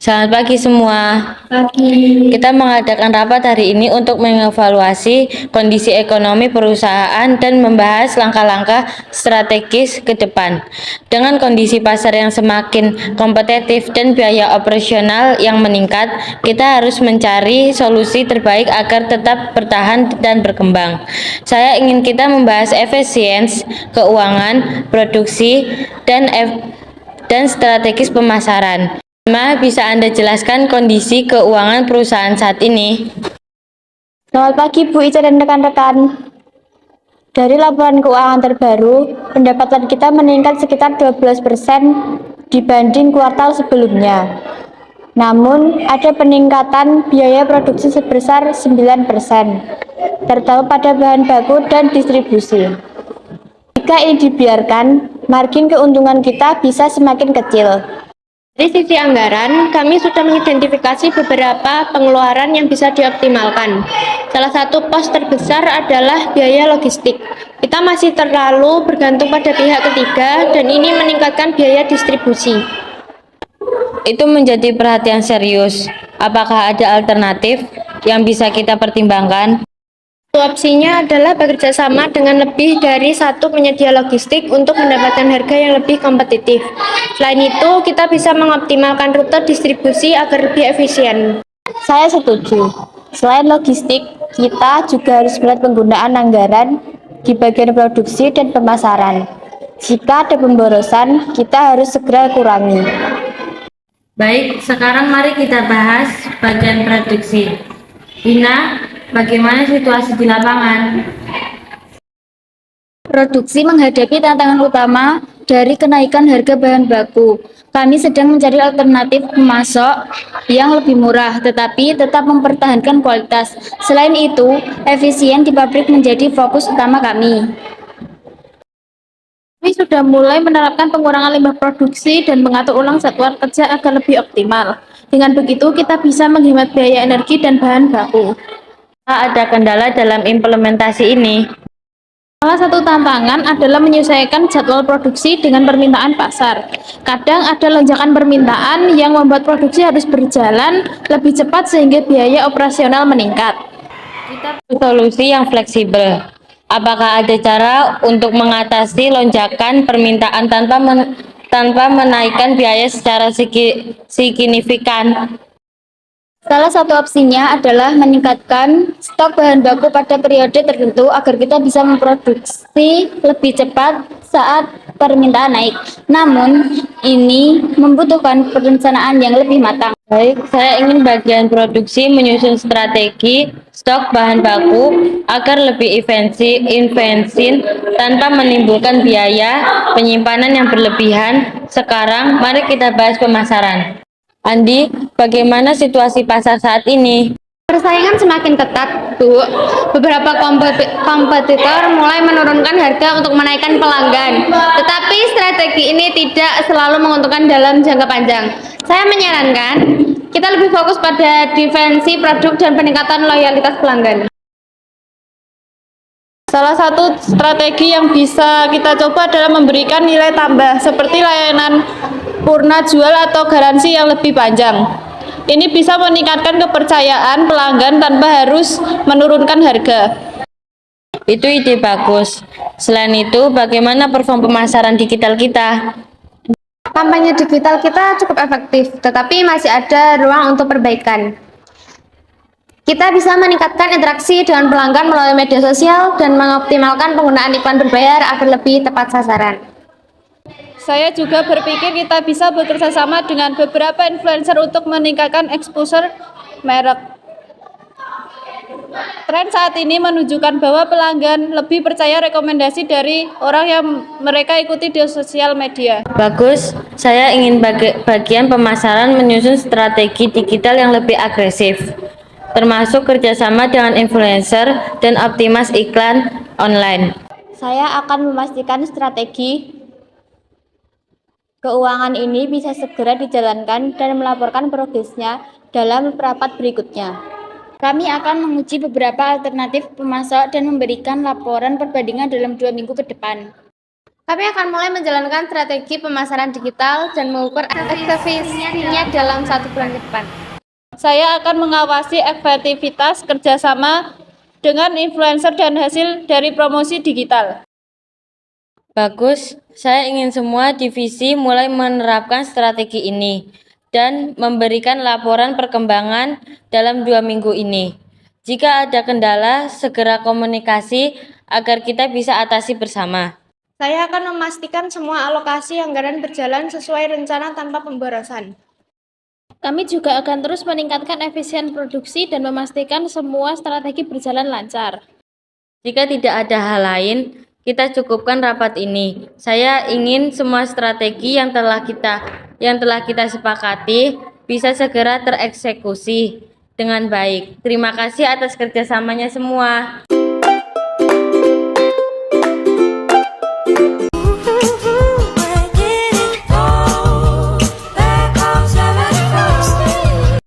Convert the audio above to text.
Selamat pagi semua. Pagi. Kita mengadakan rapat hari ini untuk mengevaluasi kondisi ekonomi perusahaan dan membahas langkah-langkah strategis ke depan. Dengan kondisi pasar yang semakin kompetitif dan biaya operasional yang meningkat, kita harus mencari solusi terbaik agar tetap bertahan dan berkembang. Saya ingin kita membahas efisiensi keuangan, produksi, dan strategis pemasaran. Bisa Anda jelaskan kondisi keuangan perusahaan saat ini? Selamat pagi Bu Ica dan rekan-rekan. Dari laporan keuangan terbaru, pendapatan kita meningkat sekitar 12% dibanding kuartal sebelumnya. Namun, ada peningkatan biaya produksi sebesar 9%, terutama pada bahan baku dan distribusi. Jika ini dibiarkan, margin keuntungan kita bisa semakin kecil. Dari sisi anggaran, kami sudah mengidentifikasi beberapa pengeluaran yang bisa dioptimalkan. Salah satu pos terbesar adalah biaya logistik. Kita masih terlalu bergantung pada pihak ketiga dan ini meningkatkan biaya distribusi. Itu menjadi perhatian serius. Apakah ada alternatif yang bisa kita pertimbangkan? Opsinya adalah bekerja sama dengan lebih dari satu penyedia logistik untuk mendapatkan harga yang lebih kompetitif. Selain itu, kita bisa mengoptimalkan rute distribusi agar lebih efisien. Saya setuju. Selain logistik, kita juga harus melihat penggunaan anggaran di bagian produksi dan pemasaran. Jika ada pemborosan, kita harus segera kurangi. Baik, sekarang mari kita bahas bagian produksi. Ina, bagaimana situasi di lapangan? Produksi menghadapi tantangan utama dari kenaikan harga bahan baku. Kami sedang mencari alternatif pemasok yang lebih murah, tetapi tetap mempertahankan kualitas. Selain itu, efisien di pabrik menjadi fokus utama kami. Kami sudah mulai menerapkan pengurangan limbah produksi dan mengatur ulang jadwal kerja agar lebih optimal. Dengan begitu, kita bisa menghemat biaya energi dan bahan baku. Ada kendala dalam implementasi ini? Salah satu tantangan adalah menyesuaikan jadwal produksi dengan permintaan pasar. Kadang ada lonjakan permintaan yang membuat produksi harus berjalan lebih cepat sehingga biaya operasional meningkat. Kita perlu solusi yang fleksibel. Apakah ada cara untuk mengatasi lonjakan permintaan tanpa menaikkan biaya secara signifikan? Salah satu opsinya adalah meningkatkan stok bahan baku pada periode tertentu agar kita bisa memproduksi lebih cepat saat permintaan naik. Namun, ini membutuhkan perencanaan yang lebih matang. Baik, saya ingin bagian produksi menyusun strategi stok bahan baku agar lebih efisien tanpa menimbulkan biaya penyimpanan yang berlebihan. Sekarang, mari kita bahas pemasaran. Andi, bagaimana situasi pasar saat ini? Persaingan semakin ketat, Bu. Beberapa kompetitor mulai menurunkan harga untuk menaikkan pelanggan. Tetapi strategi ini tidak selalu menguntungkan dalam jangka panjang. Saya menyarankan kita lebih fokus pada defensi produk dan peningkatan loyalitas pelanggan. Salah satu strategi yang bisa kita coba adalah memberikan nilai tambah seperti layanan purna jual atau garansi yang lebih panjang. Ini bisa meningkatkan kepercayaan pelanggan tanpa harus menurunkan harga. Itu ide bagus. Selain itu, bagaimana perform pemasaran digital kita? Kampanye digital kita cukup efektif, tetapi masih ada ruang untuk perbaikan. Kita bisa meningkatkan interaksi dengan pelanggan melalui media sosial dan mengoptimalkan penggunaan iklan berbayar agar lebih tepat sasaran. Saya juga berpikir kita bisa bekerja sama dengan beberapa influencer untuk meningkatkan exposure merek. Tren saat ini menunjukkan bahwa pelanggan lebih percaya rekomendasi dari orang yang mereka ikuti di sosial media. Bagus, saya ingin bagian pemasaran menyusun strategi digital yang lebih agresif, termasuk kerjasama dengan influencer dan optimas iklan online. Saya akan memastikan strategi keuangan ini bisa segera dijalankan dan melaporkan progresnya dalam rapat berikutnya. Kami akan menguji beberapa alternatif pemasok dan memberikan laporan perbandingan dalam 2 minggu ke depan. Kami akan mulai menjalankan strategi pemasaran digital dan mengukur efektivitasnya dalam 1 bulan ke depan. Saya akan mengawasi efektivitas kerjasama dengan influencer dan hasil dari promosi digital. Bagus, saya ingin semua divisi mulai menerapkan strategi ini dan memberikan laporan perkembangan dalam 2 minggu ini. Jika ada kendala, segera komunikasi agar kita bisa atasi bersama. Saya akan memastikan semua alokasi anggaran berjalan sesuai rencana tanpa pemborosan. Kami juga akan terus meningkatkan efisien produksi dan memastikan semua strategi berjalan lancar. Jika tidak ada hal lain, kita cukupkan rapat ini. Saya ingin semua strategi yang telah kita sepakati bisa segera tereksekusi dengan baik. Terima kasih atas kerjasamanya semua.